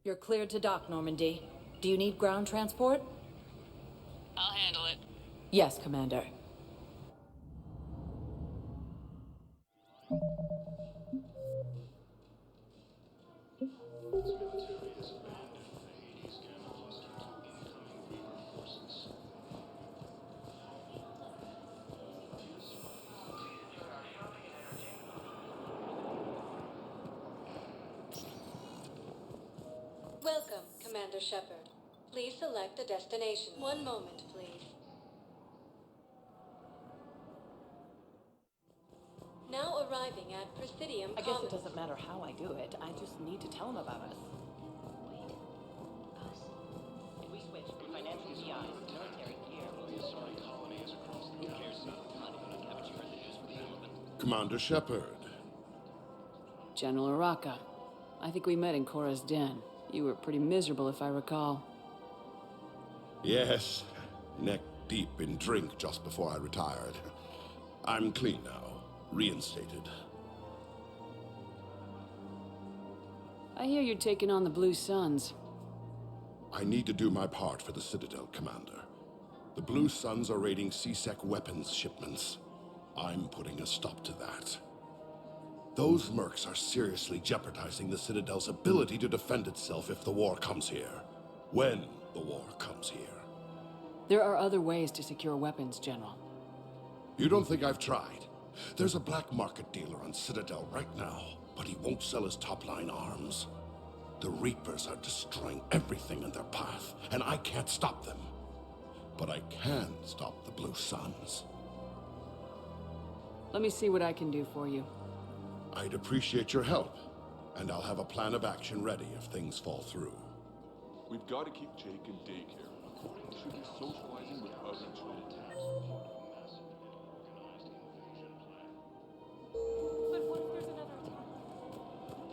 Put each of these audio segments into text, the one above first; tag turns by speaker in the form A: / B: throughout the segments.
A: You're cleared to dock, Normandy. Do you need ground transport?
B: I'll handle it.
A: Yes, Commander.
C: Welcome, Commander Shepard. Please select a destination. One moment, please. Now arriving at Presidium
D: I guess
C: Commons.
D: it doesn't matter how I do it. I just need to tell him about us. Wait. Us. If we switch from financial GIs to military gear, who cares about the money? Haven't you heard the news from the Element?
E: Commander Shepard.
F: General Araka. I think we met in Korra's den. You were pretty miserable, if I recall.
E: Yes, neck deep in drink just before I retired. I'm clean now, reinstated.
F: I hear you're taking on the Blue Suns.
E: I need to do my part for the Citadel, Commander. The Blue Suns are raiding C-Sec weapons shipments. I'm putting a stop to that. Those mercs are seriously jeopardizing the Citadel's ability to defend itself if the war comes here. When the war comes here.
F: There are other ways to secure weapons, General.
E: You don't think I've tried? There's a black market dealer on Citadel right now, but he won't sell his top-line arms. The Reapers are destroying everything in their path, and I can't stop them. But I can stop the Blue Suns.
F: Let me see what I can do for you.
E: I'd appreciate your help, and I'll have a plan of action ready if things fall through.
G: We've got to keep Jake in daycare. He should be socializing with other children.
D: But what if there's another attack?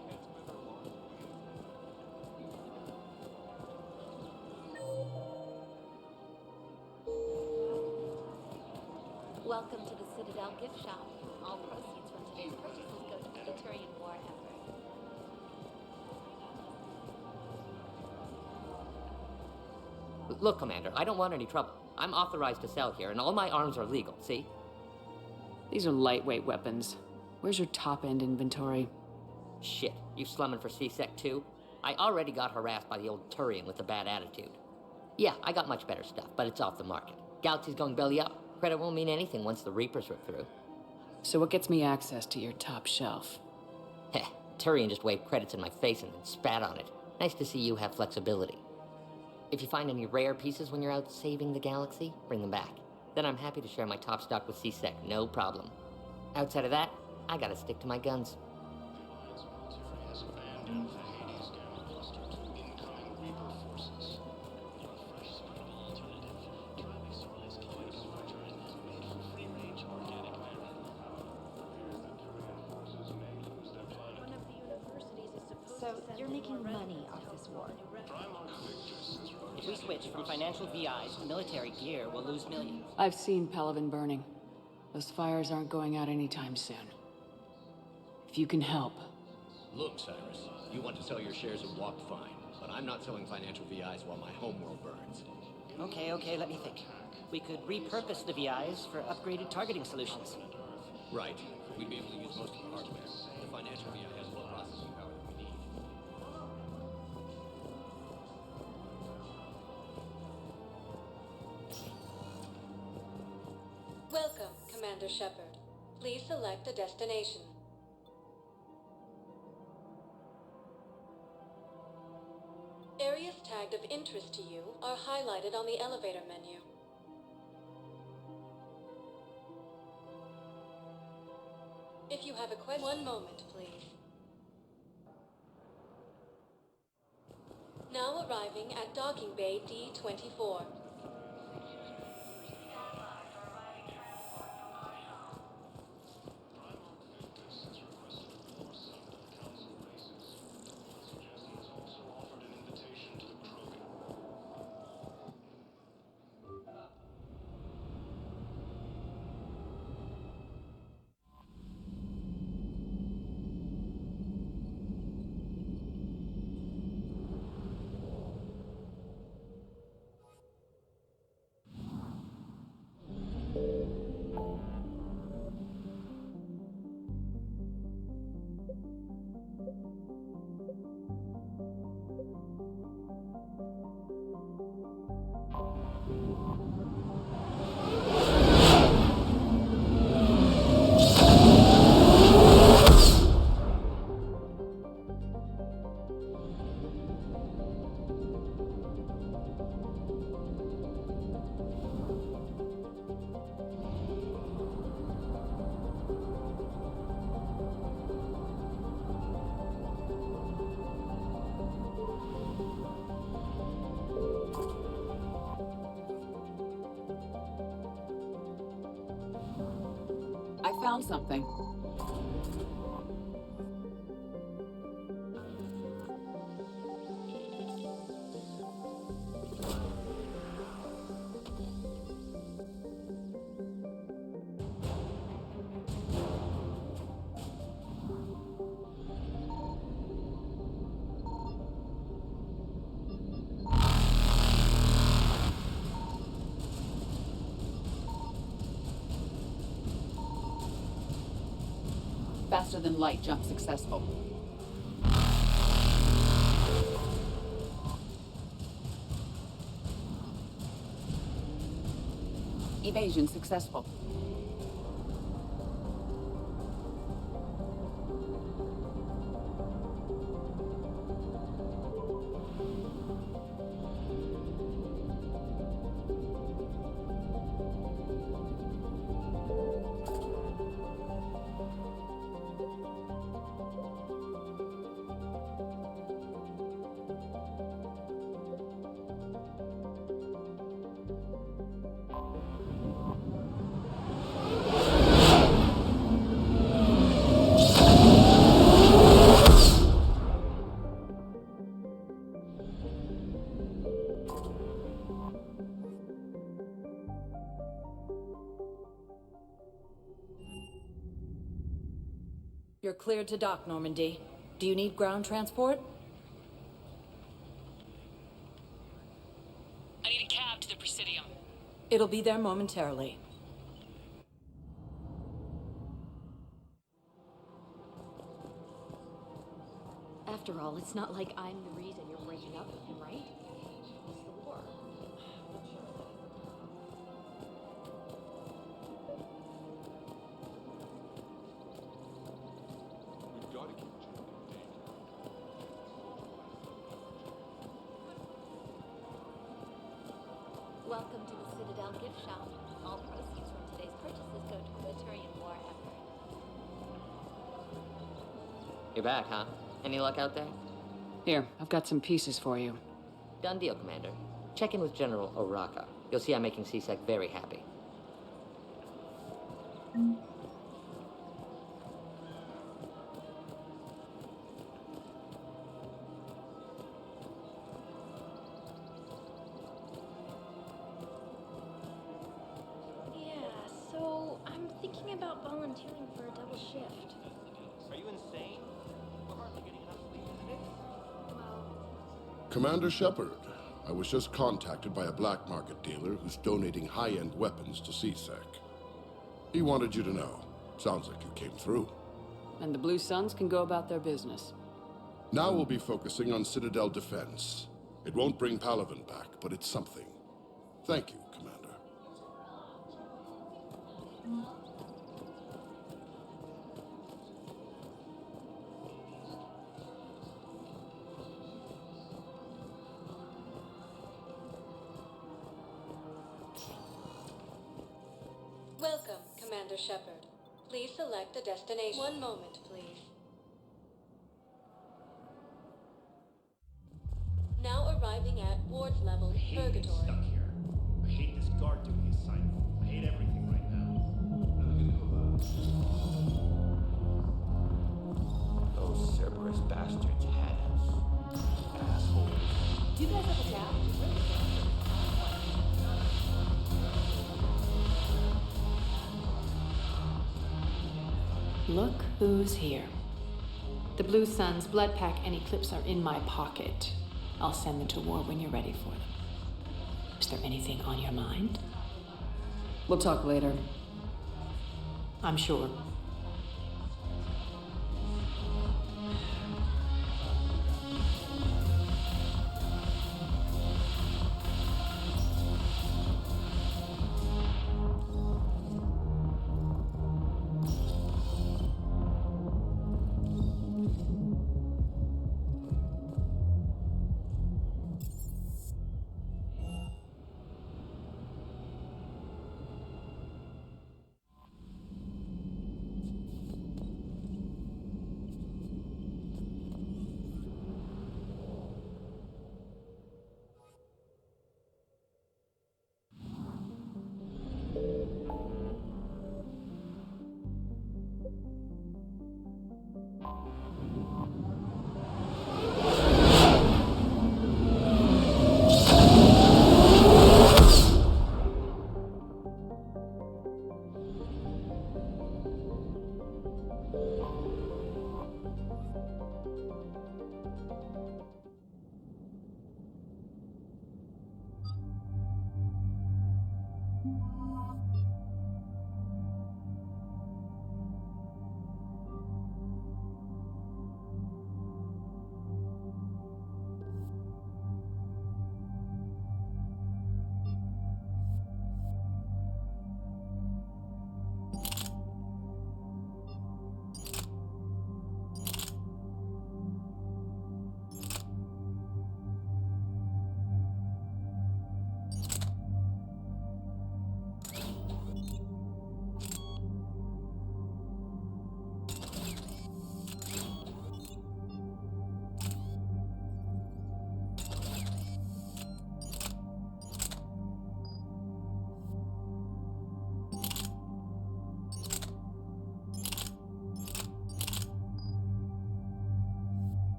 H: Welcome to the Citadel gift shop. All proceeds from today's purchases go to the Turian war effort.
B: Look, Commander, I don't want any trouble. I'm authorized to sell here, and all my arms are legal, see?
F: These are lightweight weapons. Where's your top-end inventory?
B: Shit, you slumming for C-Sec too? I already got harassed by the old Turian with a bad attitude. Yeah, I got much better stuff, but it's off the market. Galaxy's going belly up. Credit won't mean anything once the Reapers rip through.
F: So what gets me access to your top shelf?
B: Heh, Turian just waved credits in my face and then spat on it. Nice to see you have flexibility. If you find any rare pieces when you're out saving the galaxy, bring them back. Then I'm happy to share my top stock with C-Sec, no problem. Outside of that, I gotta stick to my guns.
I: So, you're making money off this war?
D: If we switch from financial VIs to military gear, we'll lose millions.
F: I've seen Palaven burning. Those fires aren't going out anytime soon. If you can help.
J: Look, Cyrus, you want to sell your shares of Walk fine, but I'm not selling financial VIs while my homeworld burns.
D: Okay, let me think. We could repurpose the VIs for upgraded targeting solutions.
J: Right. We'd be able to use most of the hardware. The financial VI has low processing power that we need.
C: Welcome, Commander Shepard. Please select a destination. Areas tagged of interest to you are highlighted on the elevator menu. If you have a question, one moment, please. Now arriving at Docking Bay D-24.
F: I found something. Faster than light jump successful. Evasion successful.
A: You're cleared to dock, Normandy. Do you need ground transport?
K: I need a cab to the Presidium.
A: It'll be there momentarily.
H: After all, it's not like I'm the reason you're breaking up with him, right? It's the war.
G: We've got to keep Jake and Dake.
H: Welcome to the Citadel gift shop. All proceeds from today's purchases go to the Turian war effort.
B: You're back, huh? Any luck out there?
F: Here, I've got some pieces for you.
B: Done deal, Commander. Check in with General Oraka. You'll see I'm making C-Sec very happy.
I: Yeah, so I'm thinking about volunteering for a double shift.
D: Are you insane? We're hardly getting enough sleep today.
E: Commander Shepard, I was just contacted by a black market dealer who's donating high-end weapons to C-Sec. He wanted you to know. Sounds like you came through.
F: And the Blue Suns can go about their business.
E: Now we'll be focusing on Citadel defense. It won't bring Palaven back, but it's something. Thank you, Commander.
C: Welcome, Commander Shepard. Please select a destination. One moment, please. Now purgatory.
L: Stuck here. I hate this guard duty assignment. I hate everything right now.
M: Those Cerberus bastards had us. Assholes.
A: Do you guys have a tab?
F: Look who's here. The Blue Suns, Blood Pack, and Eclipse are in my pocket. I'll send them to war when you're ready for them. Is there anything on your mind?
N: We'll talk later.
F: I'm sure.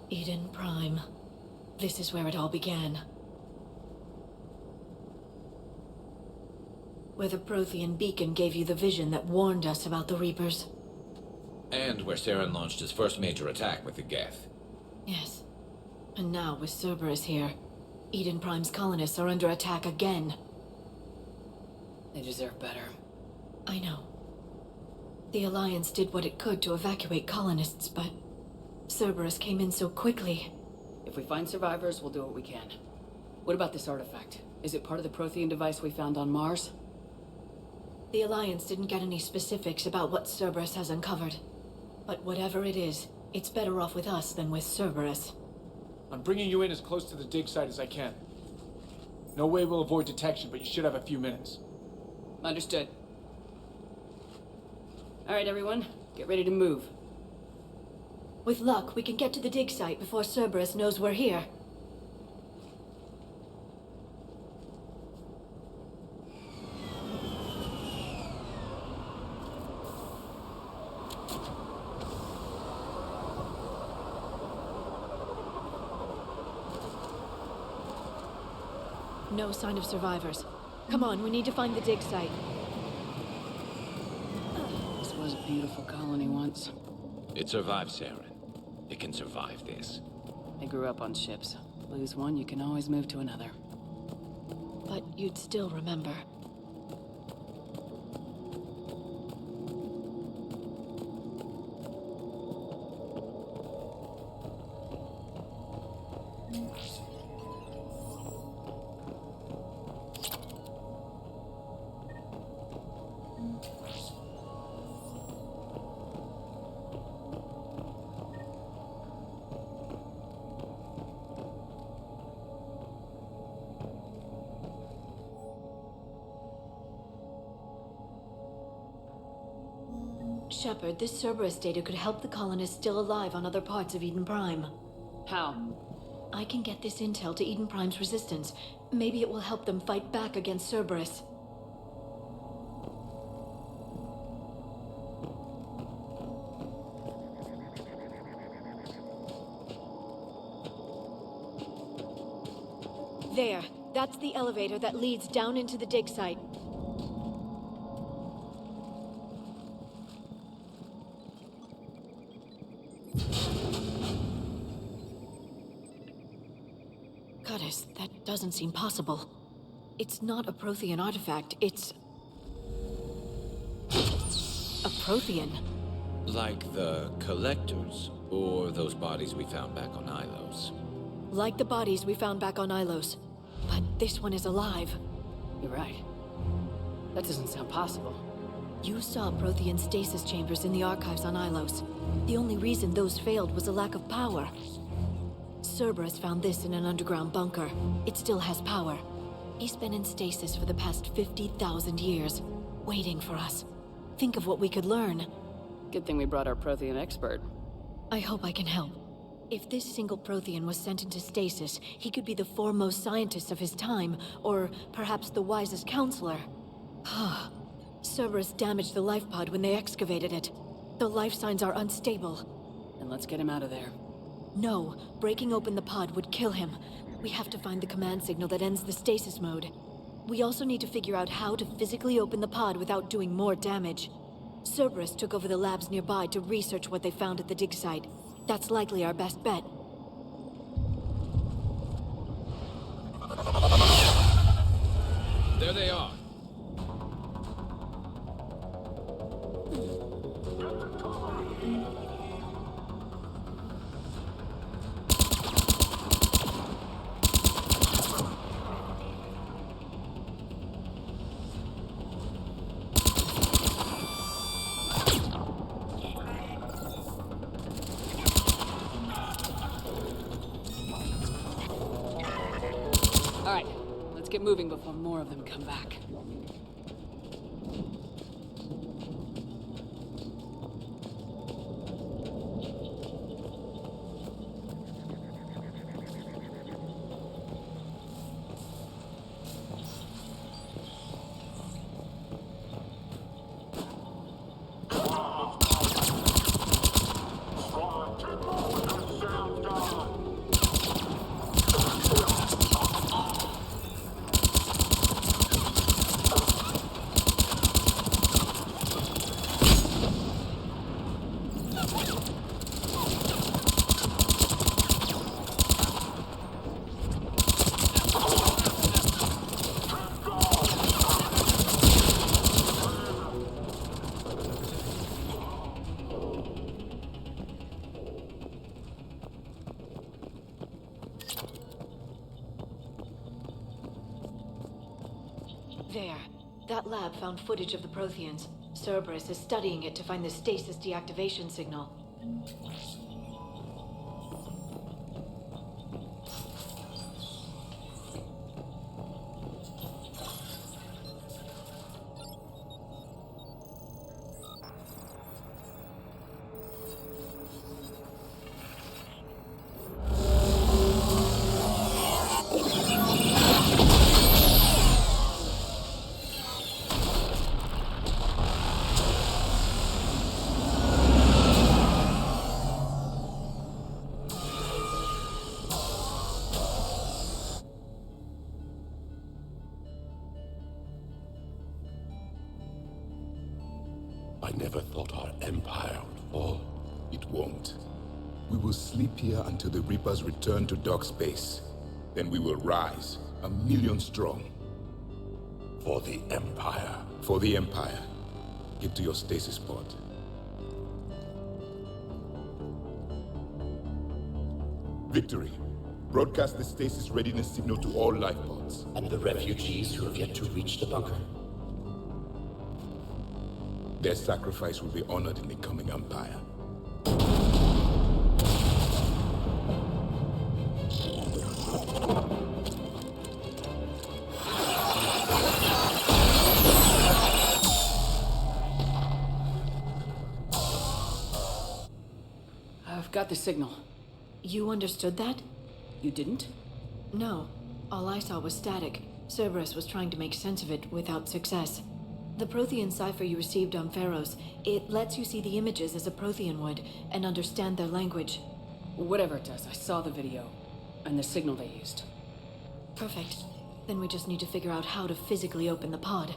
A: Eden Prime. This is where it all began. Where the Prothean beacon gave you the vision that warned us about the Reapers.
M: And where Saren launched his first major attack with the Geth.
A: Yes. And now, with Cerberus here, Eden Prime's colonists are under attack again.
N: They deserve better.
A: I know. The Alliance did what it could to evacuate colonists, but Cerberus came in so quickly.
N: If we find survivors, we'll do what we can. What about this artifact? Is it part of the Prothean device we found on Mars?
A: The Alliance didn't get any specifics about what Cerberus has uncovered. But whatever it is, it's better off with us than with Cerberus.
O: I'm bringing you in as close to the dig site as I can. No way we'll avoid detection, but you should have a few minutes.
N: Understood. All right, everyone. Get ready to move.
A: With luck, we can get to the dig site before Cerberus knows we're here. No sign of survivors. Come on, we need to find the dig site.
N: This was a beautiful colony once.
M: It survived, Saren. It can survive this.
N: I grew up on ships. Lose one, you can always move to another.
A: But you'd still remember. Shepard, this Cerberus data could help the colonists still alive on other parts of Eden Prime.
N: How?
A: I can get this intel to Eden Prime's resistance. Maybe it will help them fight back against Cerberus. There. That's the elevator that leads down into the dig site. Goddess, that doesn't seem possible. It's not a Prothean artifact, it's... a Prothean.
M: Like the Collectors, or those bodies we found back on Ilos.
A: Like the bodies we found back on Ilos. But this one is alive.
N: You're right. That doesn't sound possible.
A: You saw Prothean stasis chambers in the archives on Ilos. The only reason those failed was a lack of power. Cerberus found this in an underground bunker. It still has power. He's been in stasis for the past 50,000 years, waiting for us. Think of what we could learn.
N: Good thing we brought our Prothean expert.
A: I hope I can help. If this single Prothean was sent into stasis, he could be the foremost scientist of his time, or perhaps the wisest counselor. Cerberus damaged the life pod when they excavated it. The life signs are unstable.
N: Then let's get him out of there.
A: No, breaking open the pod would kill him. We have to find the command signal that ends the stasis mode. We also need to figure out how to physically open the pod without doing more damage. Cerberus took over the labs nearby to research what they found at the dig site. That's likely our best bet.
M: There they are.
N: Alright, let's get moving before more of them come back.
A: There. That lab found footage of the Protheans. Cerberus is studying it to find the stasis deactivation signal.
P: I never thought our empire would fall. It won't. We will sleep here until the Reapers return to dark space. Then we will rise, 1,000,000 strong. For the Empire.
M: For the Empire. Get to your stasis pod.
P: Victory. Broadcast the stasis readiness signal to all life pods.
L: And the refugees who have yet to reach the bunker.
P: Their sacrifice will be honored in the coming Empire.
N: I've got the signal.
A: You understood that?
N: You didn't?
A: No. All I saw was static. Cerberus was trying to make sense of it without success. The Prothean cipher you received on Pharaohs, it lets you see the images as a Prothean would, and understand their language.
N: Whatever it does, I saw the video. And the signal they used.
A: Perfect. Then we just need to figure out how to physically open the pod.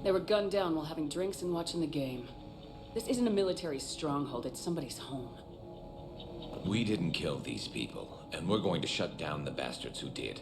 N: They were gunned down while having drinks and watching the game. This isn't a military stronghold, it's somebody's home.
M: We didn't kill these people, and we're going to shut down the bastards who did.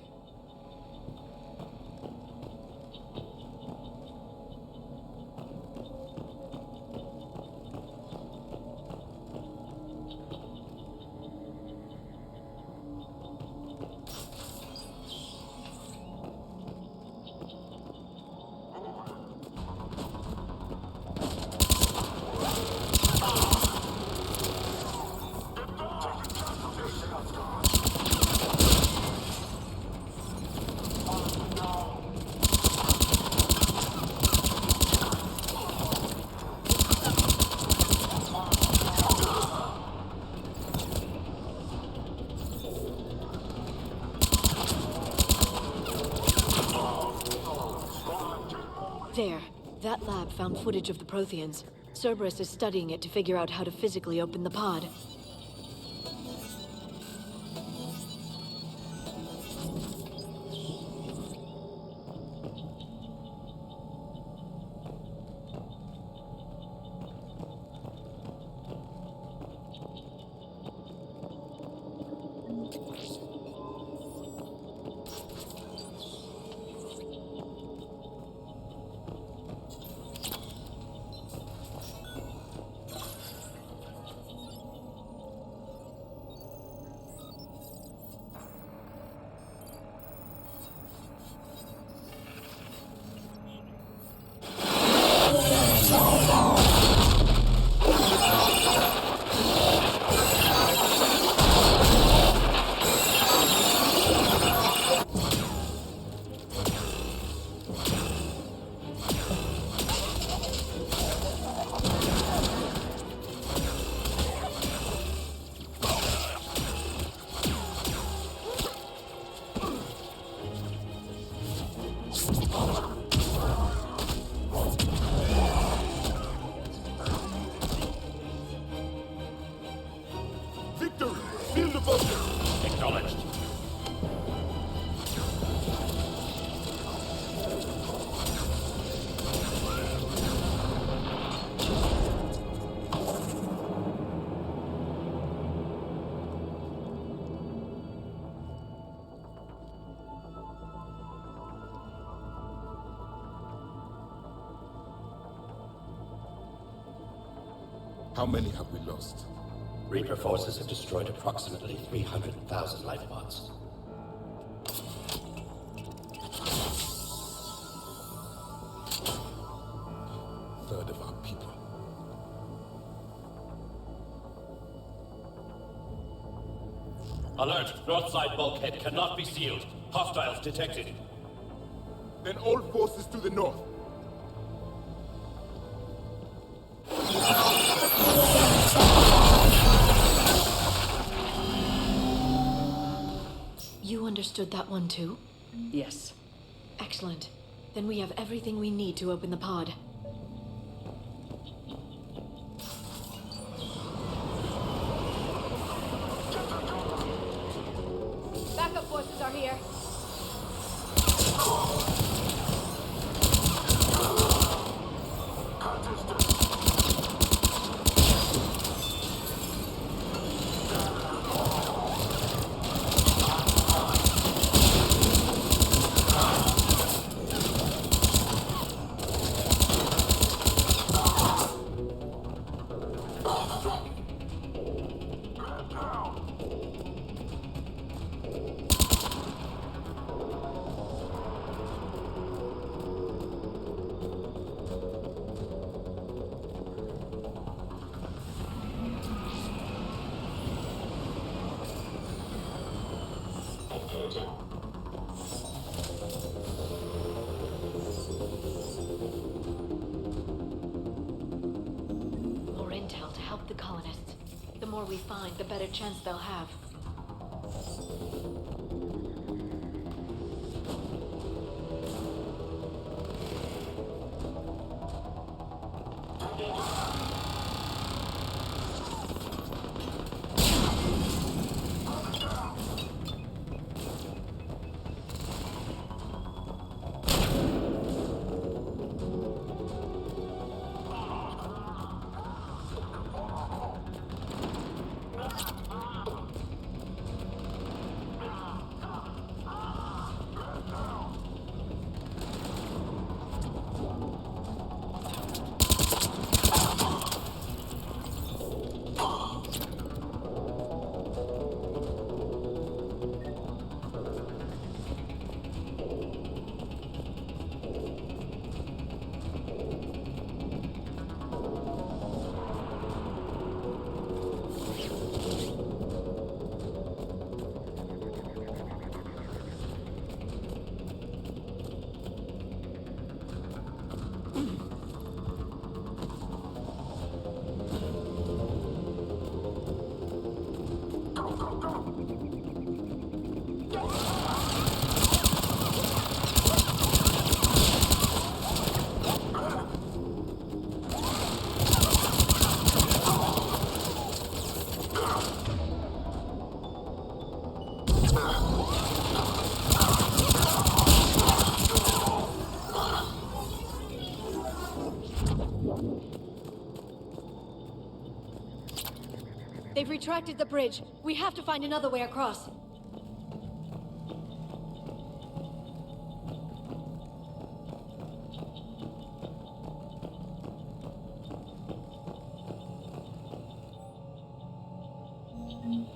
A: There. That lab found footage of the Protheans. Cerberus is studying it to figure out how to physically open the pod.
P: How many have we lost?
L: Reaper forces have destroyed approximately 300,000 life pods.
P: Third of our people.
L: Alert! North side bulkhead cannot be sealed. Hostiles detected.
P: Then all forces to the north.
A: You understood that one too?
N: Yes.
A: Excellent. Then we have everything we need to open the pod. more we find, the better chance they'll have. They've retracted the bridge. We have to find another way across.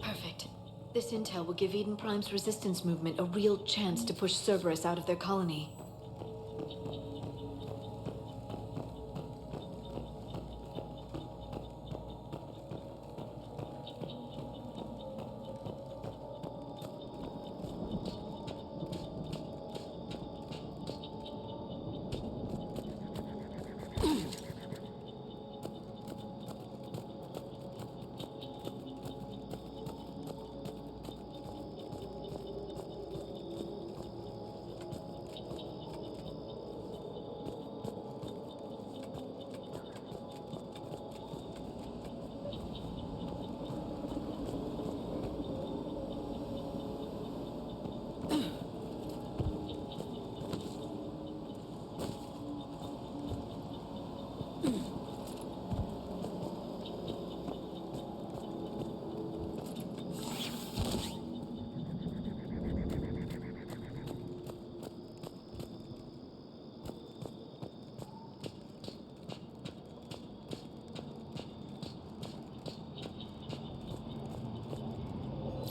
A: Perfect. This intel will give Eden Prime's resistance movement a real chance to push Cerberus out of their colony.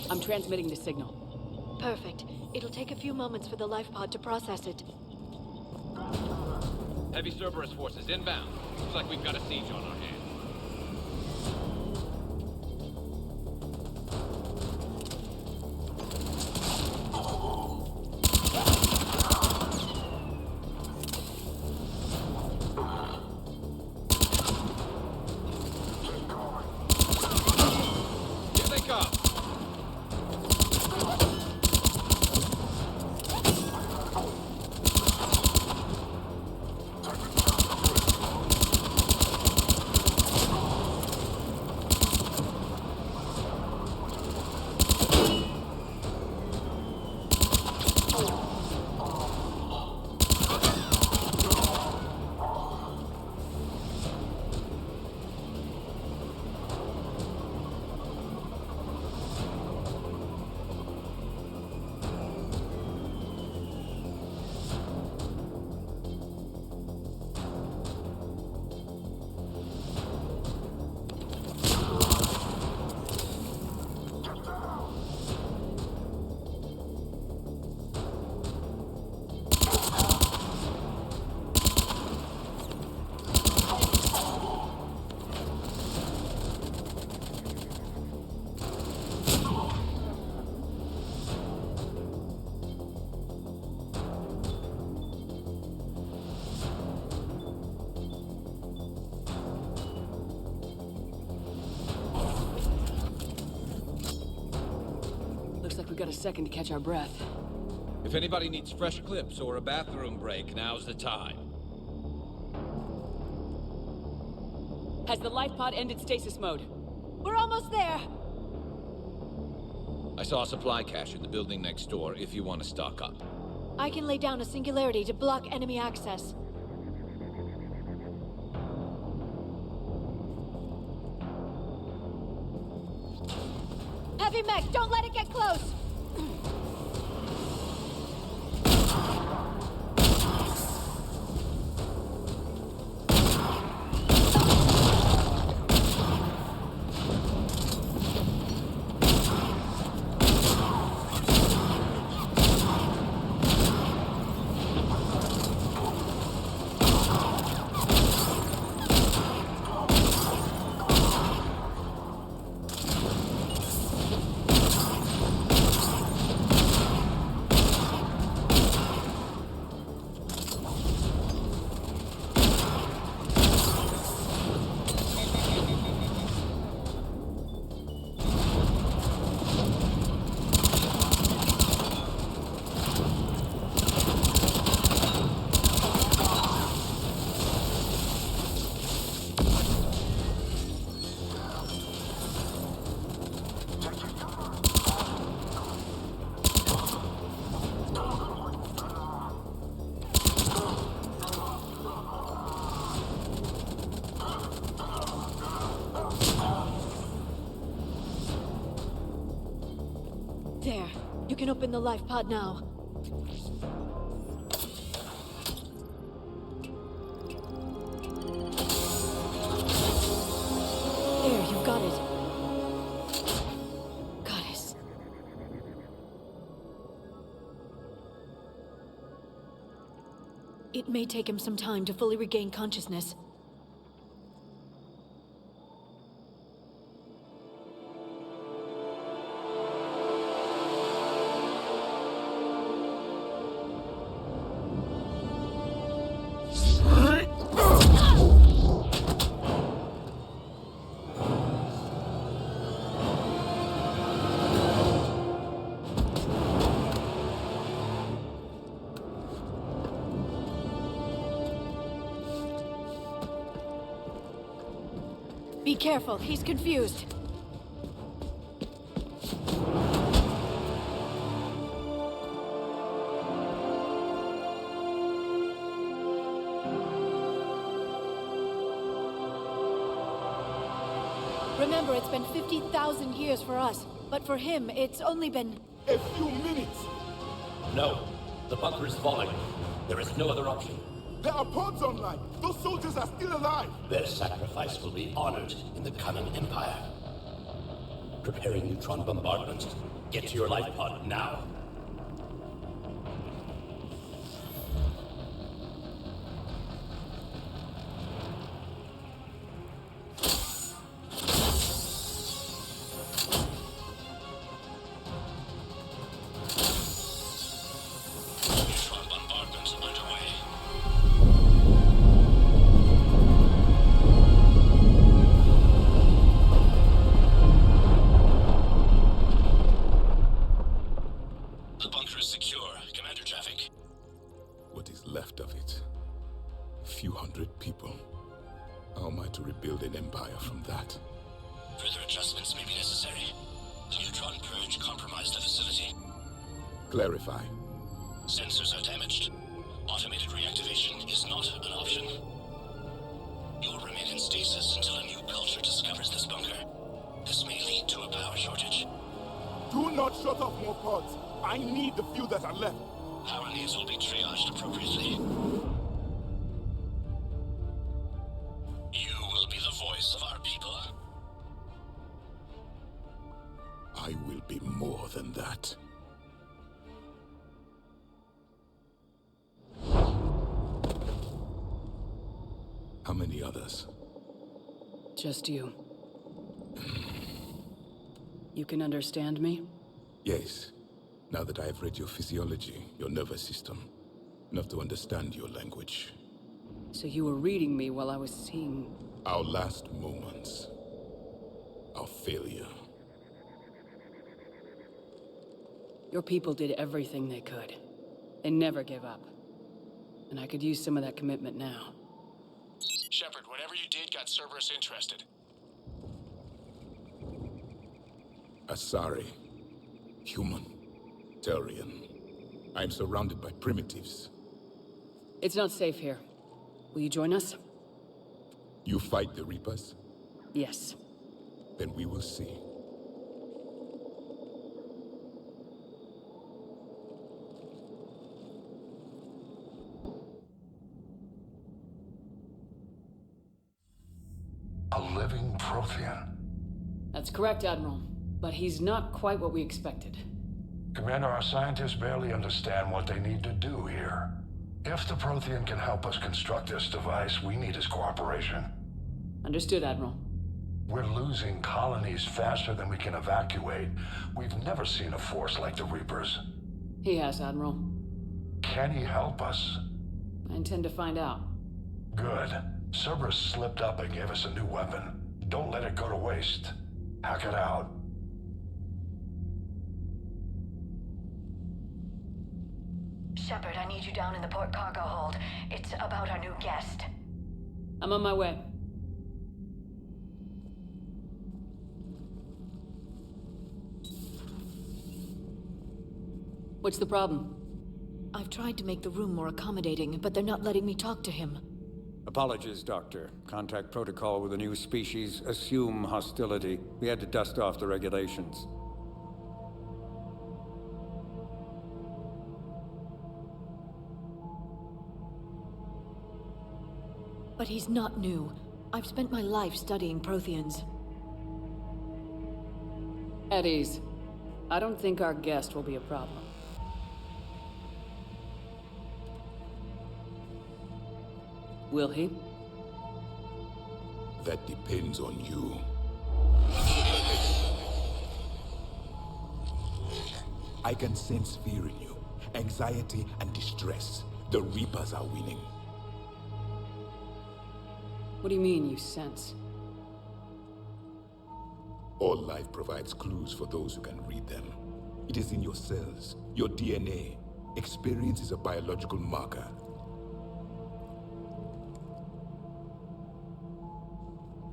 N: I'm transmitting the signal.
A: Perfect. It'll take a few moments for the life pod to process it.
Q: Heavy Cerberus forces inbound. Looks like we've got a siege on our hands.
N: got a second to catch our breath.
M: If anybody needs fresh clips or a bathroom break, now's the time.
N: Has the life pod ended stasis mode?
A: We're almost there!
M: I saw a supply cache in the building next door if you want to stock up.
A: I can lay down a singularity to block enemy access. Heavy mech, don't let it get close! There. You can open the life pod now. There, you got it. Goddess. It may take him some time to fully regain consciousness. Be careful, he's confused. Remember, it's been 50,000 years for us, but for him, it's only been...
P: A few minutes!
L: No, the bunker is falling. There is no other option.
P: There are pods online! Those soldiers are still alive!
L: Their sacrifice will be honored in the coming Empire. Preparing neutron bombardment. Get to your life pod now.
P: Clarify.
L: Sensors are damaged. Automated reactivation is not an option. You'll remain in stasis until a new culture discovers this bunker. This may lead to a power shortage.
P: Do not shut off more pods. I need the few that are left.
L: Power needs will be triaged appropriately. You will be the voice of our people.
P: I will be more than that. How many others?
N: Just you. You can understand me?
P: Yes. Now that I have read your physiology, your nervous system, enough to understand your language.
N: So you were reading me while I was seeing...
P: Our last moments. Our failure.
N: Your people did everything they could. They never give up. And I could use some of that commitment now.
L: Shepard, whatever you did got Cerberus interested.
P: Asari. Human. Turian. I'm surrounded by primitives.
N: It's not safe here. Will you join us?
P: You fight the Reapers?
N: Yes.
P: Then we will see.
R: A living Prothean.
N: That's correct, Admiral. But he's not quite what we expected.
R: Commander, our scientists barely understand what they need to do here. If the Prothean can help us construct this device, we need his cooperation.
N: Understood, Admiral.
R: We're losing colonies faster than we can evacuate. We've never seen a force like the Reapers.
N: He has, Admiral.
R: Can he help us?
N: I intend to find out.
R: Good. Cerberus slipped up and gave us a new weapon. Don't let it go to waste. Hack it out.
A: Shepard, I need you down in the port cargo hold. It's about our new guest.
N: I'm on my way. What's the problem?
A: I've tried to make the room more accommodating, but they're not letting me talk to him.
S: Apologies, Doctor. Contact protocol with a new species. Assume hostility. We had to dust off the regulations.
A: But he's not new. I've spent my life studying Protheans.
N: At ease. I don't think our guest will be a problem. Will he?
P: That depends on you. I can sense fear in you, anxiety and distress. The Reapers are winning.
N: What do you mean, you sense?
P: All life provides clues for those who can read them. It is in your cells, your DNA. Experience is a biological marker.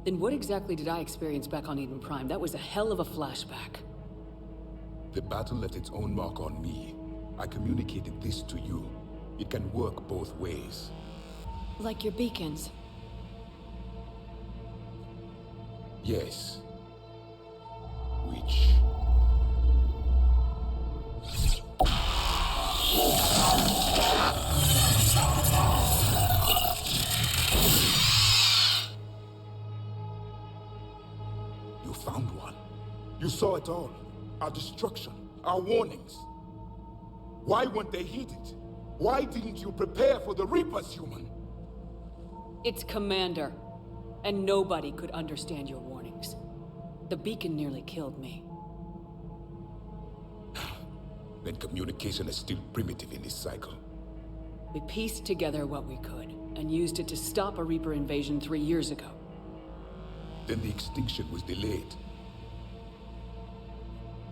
N: Then what exactly did I experience back on Eden Prime? That was a hell of a flashback.
P: The battle left its own mark on me. I communicated this to you. It can work both ways.
A: Like your beacons.
P: Yes. Which... You found one. You saw it all. Our destruction, our warnings. Why weren't they heeded? Why didn't you prepare for the Reapers, human?
N: It's Commander. And nobody could understand your warnings. The beacon nearly killed me.
P: Then communication is still primitive in this cycle.
N: We pieced together what we could, and used it to stop a Reaper invasion 3 years ago.
P: Then the extinction was delayed.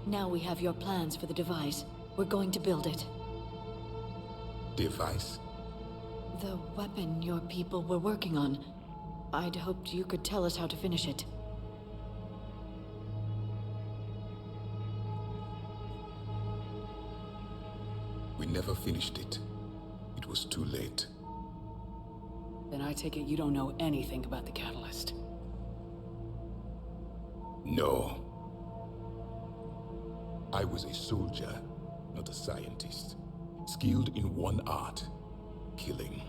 A: Now we have your plans for the device. We're going to build it.
P: Device?
A: The weapon your people were working on. I'd hoped you could tell us how to finish it.
P: We never finished it. It was too late.
N: Then I take it you don't know anything about the catalyst.
P: No. I was a soldier, not a scientist. Skilled in one art, killing.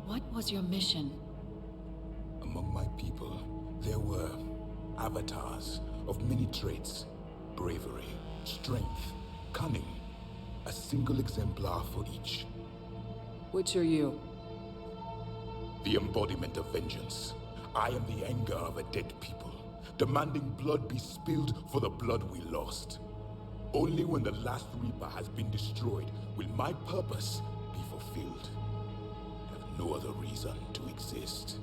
A: What was your mission?
P: Among my people, there were avatars of many traits. Bravery, strength, cunning. A single exemplar for each.
N: Which are you?
P: The embodiment of vengeance. I am the anger of a dead people, demanding blood be spilled for the blood we lost. Only when the last Reaper has been destroyed will my purpose be fulfilled. I have no other reason to exist.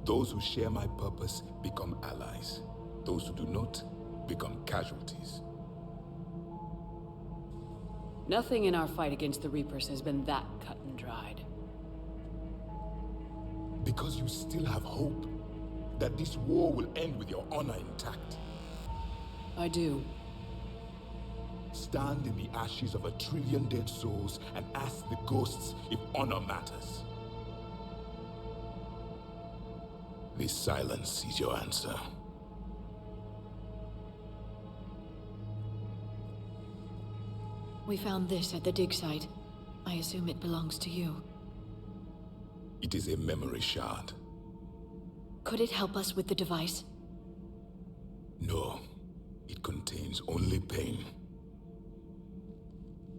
P: Those who share my purpose become allies. Those who do not become casualties.
N: Nothing in our fight against the Reapers has been that cut and dried.
P: Because you still have hope that this war will end with your honor intact.
N: I do.
P: Stand in the ashes of 1 trillion dead souls and ask the ghosts if honor matters. This silence is your answer.
A: We found this at the dig site. I assume it belongs to you.
P: It is a memory shard.
A: Could it help us with the device?
P: No, it contains only pain.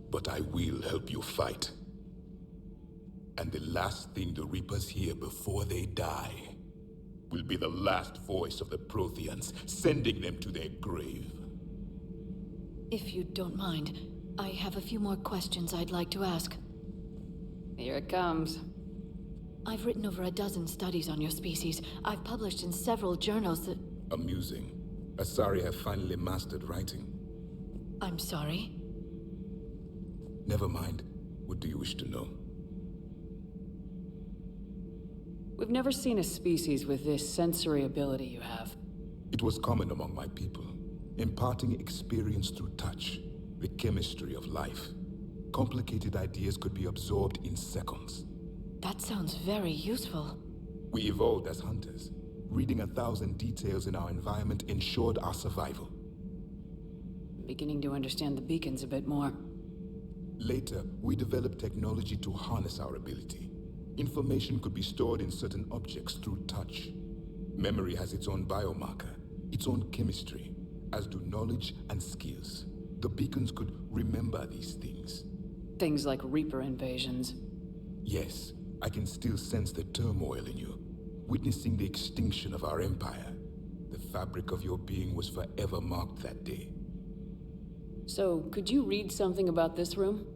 P: But I will help you fight. And the last thing the Reapers hear before they die will be the last voice of the Protheans, sending them to their grave.
A: If you don't mind, I have a few more questions I'd like to ask.
N: Here it comes.
A: I've written over a dozen studies on your species. I've published in several journals that...
P: Amusing. Asari have finally mastered writing.
A: I'm sorry?
P: Never mind. What do you wish to know?
N: We've never seen a species with this sensory ability you have.
P: It was common among my people, imparting experience through touch, the chemistry of life. Complicated ideas could be absorbed in seconds.
A: That sounds very useful.
P: We evolved as hunters. Reading 1,000 details in our environment ensured our survival.
N: Beginning to understand the beacons a bit more.
P: Later, we developed technology to harness our ability. Information could be stored in certain objects through touch. Memory has its own biomarker, its own chemistry, as do knowledge and skills. The beacons could remember these things.
N: Things like Reaper invasions.
P: Yes, I can still sense the turmoil in you, witnessing the extinction of our empire. The fabric of your being was forever marked that day.
N: So, could you read something about this room?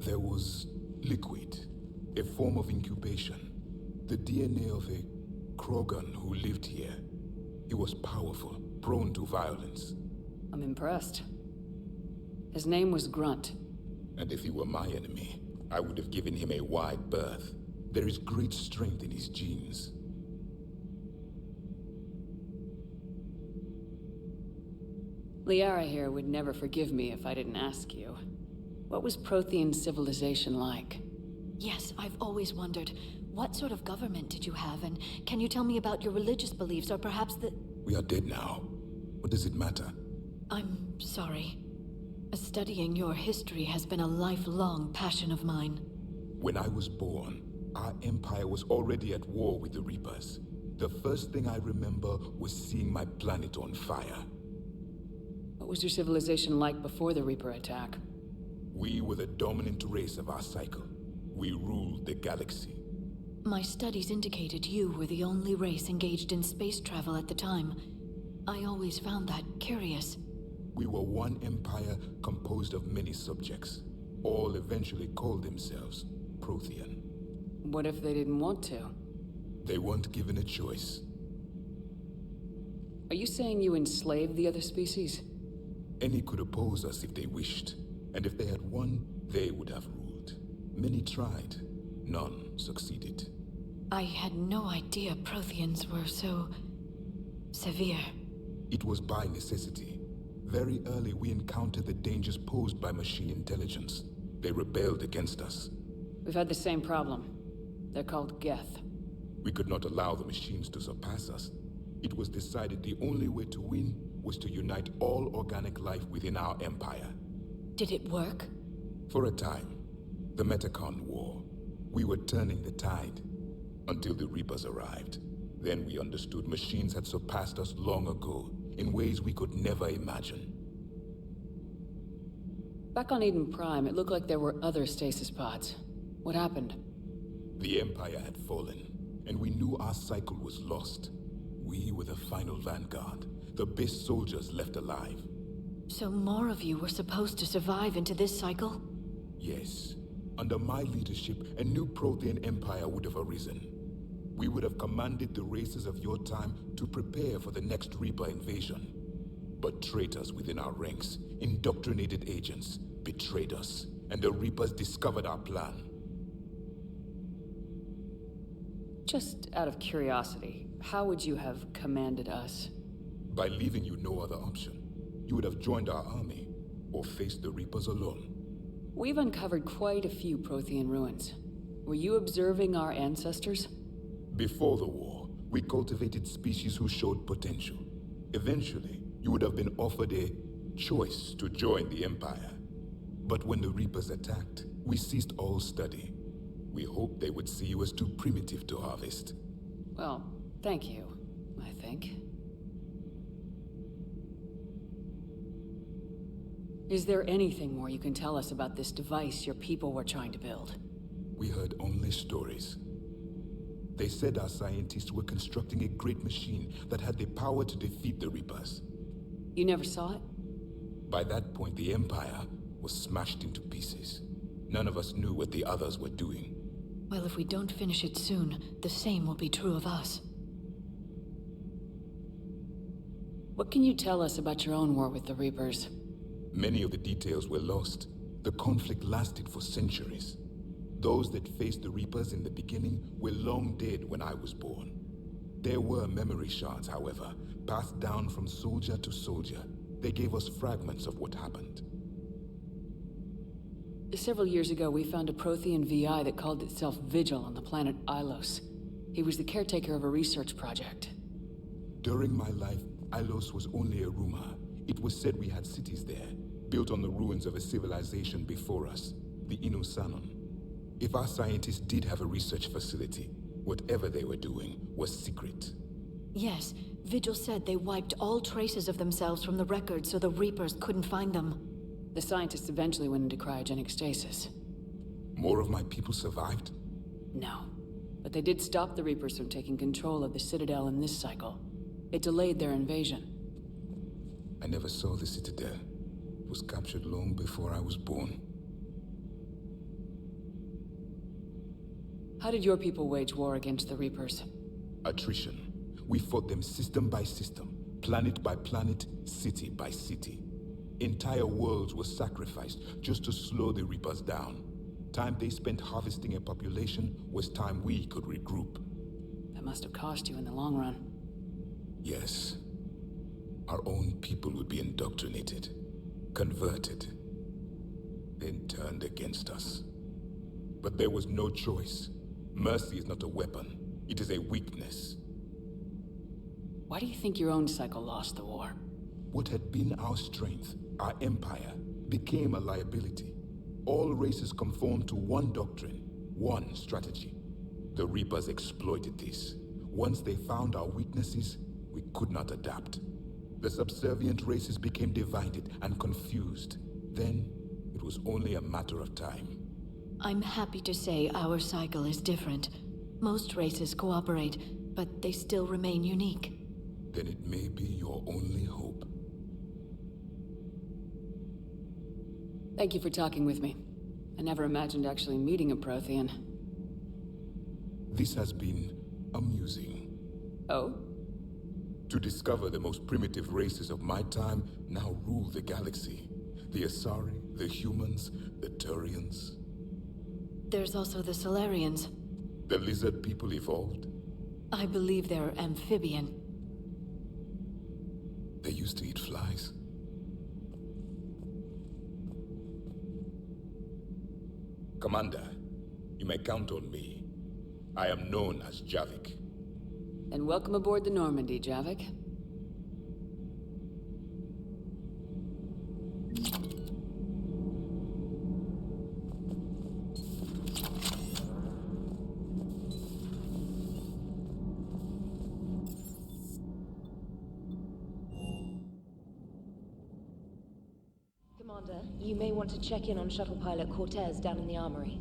P: There was liquid, a form of incubation. The DNA of a Krogan who lived here. He was powerful, prone to violence.
N: I'm impressed. His name was Grunt.
P: And if he were my enemy, I would have given him a wide berth. There is great strength in his genes.
N: Liara here would never forgive me if I didn't ask you. What was Prothean civilization like?
A: Yes, I've always wondered. What sort of government did you have, and can you tell me about your religious beliefs, or perhaps the...
P: We are dead now. What does it matter?
A: I'm sorry. Studying your history has been a lifelong passion of mine.
P: When I was born, our empire was already at war with the Reapers. The first thing I remember was seeing my planet on fire.
N: What was your civilization like before the Reaper attack?
P: We were the dominant race of our cycle. We ruled the galaxy.
A: My studies indicated you were the only race engaged in space travel at the time. I always found that curious.
P: We were one empire composed of many subjects. All eventually called themselves Prothean.
N: What if they didn't want to?
P: They weren't given a choice.
N: Are you saying you enslaved the other species?
P: Any could oppose us if they wished. And if they had won, they would have ruled. Many tried. None succeeded.
A: I had no idea Protheans were so... severe.
P: It was by necessity. Very early we encountered the dangers posed by machine intelligence. They rebelled against us.
N: We've had the same problem. They're called Geth.
P: We could not allow the machines to surpass us. It was decided the only way to win was to unite all organic life within our empire.
A: Did it work?
P: For a time. The Metacon War. We were turning the tide. Until the Reapers arrived. Then we understood machines had surpassed us long ago, in ways we could never imagine.
N: Back on Eden Prime, it looked like there were other stasis pods. What happened?
P: The Empire had fallen, and we knew our cycle was lost. We were the final vanguard, the best soldiers left alive.
A: So more of you were supposed to survive into this cycle?
P: Yes. Under my leadership, a new Prothean empire would have arisen. We would have commanded the races of your time to prepare for the next Reaper invasion. But traitors within our ranks, indoctrinated agents, betrayed us, and the Reapers discovered our plan.
N: Just out of curiosity, how would you have commanded us?
P: By leaving you no other option. You would have joined our army, or faced the Reapers alone.
N: We've uncovered quite a few Prothean ruins. Were you observing our ancestors?
P: Before the war, we cultivated species who showed potential. Eventually, you would have been offered a choice to join the Empire. But when the Reapers attacked, we ceased all study. We hoped they would see you as too primitive to harvest.
N: Well, thank you, I think. Is there anything more you can tell us about this device your people were trying to build?
P: We heard only stories. They said our scientists were constructing a great machine that had the power to defeat the Reapers.
N: You never saw it?
P: By that point, the Empire was smashed into pieces. None of us knew what the others were doing.
A: Well, if we don't finish it soon, the same will be true of us.
N: What can you tell us about your own war with the Reapers?
P: Many of the details were lost. The conflict lasted for centuries. Those that faced the Reapers in the beginning were long dead when I was born. There were memory shards, however, passed down from soldier to soldier. They gave us fragments of what happened.
N: Several years ago, we found a Prothean VI that called itself Vigil on the planet Ilos. He was the caretaker of a research project.
P: During my life, Ilos was only a rumor. It was said we had cities there, built on the ruins of a civilization before us, the Inosanon. If our scientists did have a research facility, whatever they were doing was secret.
A: Yes, Vigil said they wiped all traces of themselves from the records so the Reapers couldn't find them.
N: The scientists eventually went into cryogenic stasis.
P: More of my people survived?
N: No, but they did stop the Reapers from taking control of the Citadel in this cycle. It delayed their invasion.
P: I never saw the Citadel. It was captured long before I was born.
N: How did your people wage war against the Reapers?
P: Attrition. We fought them system by system, planet by planet, city by city. Entire worlds were sacrificed just to slow the Reapers down. Time they spent harvesting a population was time we could regroup.
N: That must have cost you in the long run.
P: Yes. Our own people would be indoctrinated, converted, then turned against us. But there was no choice. Mercy is not a weapon. It is a weakness.
N: Why do you think your own cycle lost the war?
P: What had been our strength, our empire, became a liability. All races conformed to one doctrine, one strategy. The Reapers exploited this. Once they found our weaknesses, we could not adapt. The subservient races became divided and confused. Then, it was only a matter of time.
A: I'm happy to say our cycle is different. Most races cooperate, but they still remain unique.
P: Then it may be your only hope.
N: Thank you for talking with me. I never imagined actually meeting a Prothean.
P: This has been amusing.
N: Oh?
P: To discover the most primitive races of my time now rule the galaxy. The Asari, the humans, the Turians.
A: There's also the Solarians.
P: The lizard people evolved?
A: I believe they're amphibian.
P: They used to eat flies. Commander, you may count on me. I am known as Javik.
N: And welcome aboard the Normandy, Javik.
T: Commander, you may want to check in on shuttle pilot Cortez down in the armory.